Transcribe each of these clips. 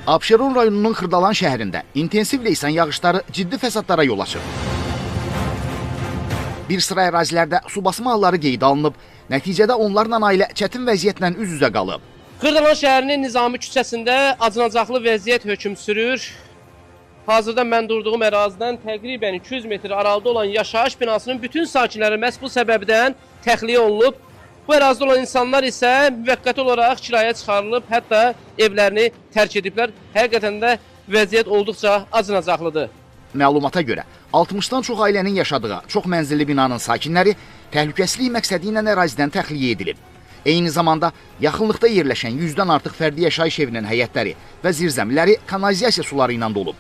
Abşeron rayonunun Xırdalan şəhərində intensiv leysan yağışları ciddi fəsadlara yol açır. Bir sıra ərazilərdə su basma halları qeydə alınıb, nəticədə onlarla ailə çətin vəziyyətlə üz-üzə qalıb. Xırdalan şəhərinin Nizami küçəsində acınacaqlı vəziyyət hökm sürür. Hazırda mən durduğum ərazidən təqribən 200 metr aralıda olan yaşayış binasının bütün sakinləri məhz bu səbəbdən təxliyə olunub. Bu ərazidə olan insanlar isə müvəqqəti olaraq kiraya çıxarılıb, hətta evlərini tərk ediblər. Həqiqətən də vəziyyət olduqca acınacaqlıdır. Məlumata görə 60-dan çox ailənin yaşadığı çox mənzilli binanın sakinləri təhlükəsizlik məqsədi ilə ərazidən təxliyə edilib. Eyni zamanda yaxınlıqda yerləşən 100-dən artıq fərdi yaşayış evinin həyətləri və zirzəmiləri kanalizasiya suları ilə dolub.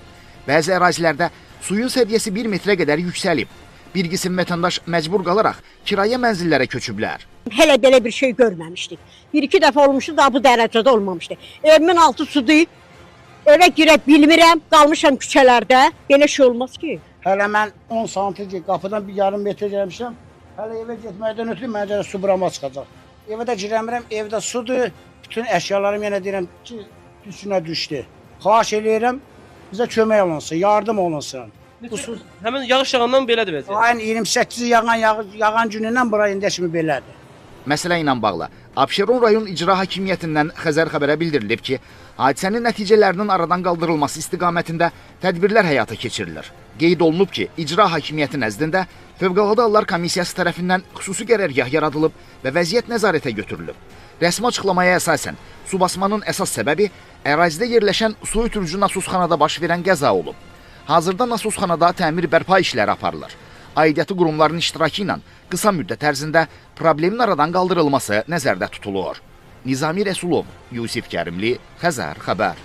Bəzi ərazilərdə suyun səviyyəsi 1 metrə qədər yüksəlib. Bir qism vətəndaş məcbur qalaraq kirayə mənzillərə köçüblər. Hələ belə bir şey görməmişdik. Bir-iki dəfə olmuşdu, daha bu dərəcədə olmamışdı. Evimin altı sudur, evə girə bilmirəm, qalmışam küçələrdə. Belə şey olmaz ki. Hələ mən 10 santim qapıdan bir yarım metr gəlmişəm. Hələ evə getməkdən ötürü məncə su burama çıxacaq. Evə də girəmirəm, evdə sudur. Bütün əşyalarım yenə deyirəm ki, üstünə düşdü. Xahiş eləyirəm, bizə kömək olunsun, yardım olunsun. Həmin yağış yağandan belədir vəziyyət. Ayın 28-i yağan günündən bura indi kimi belədir. Məsələ ilə bağlı Abşeron rayon icra hakimiyyətindən Xəzər xəbərə bildirilib ki, hadisənin nəticələrinin aradan qaldırılması istiqamətində tədbirlər həyata keçirilir. Qeyd olunub ki, icra hakimiyyəti nəzdində Fövqəladə Hallar Komissiyası tərəfindən xüsusi qərargah yaradılıb və vəziyyət nəzarətə götürülüb. Rəsmi açıqlamaya əsasən, su basmanın əsas səbəbi ərazidə yerləşən su ötürücü nasosxanada baş verən qəza olub. Hazırda nasosxanada təmir bərpa işləri aparılır. Aidiyyatı qurumların iştirakı ilə qısa müddət ərzində problemin aradan qaldırılması nəzərdə tutulur. Nizami Rəsulov, Yusif Kərimli, Xəzər xəbər.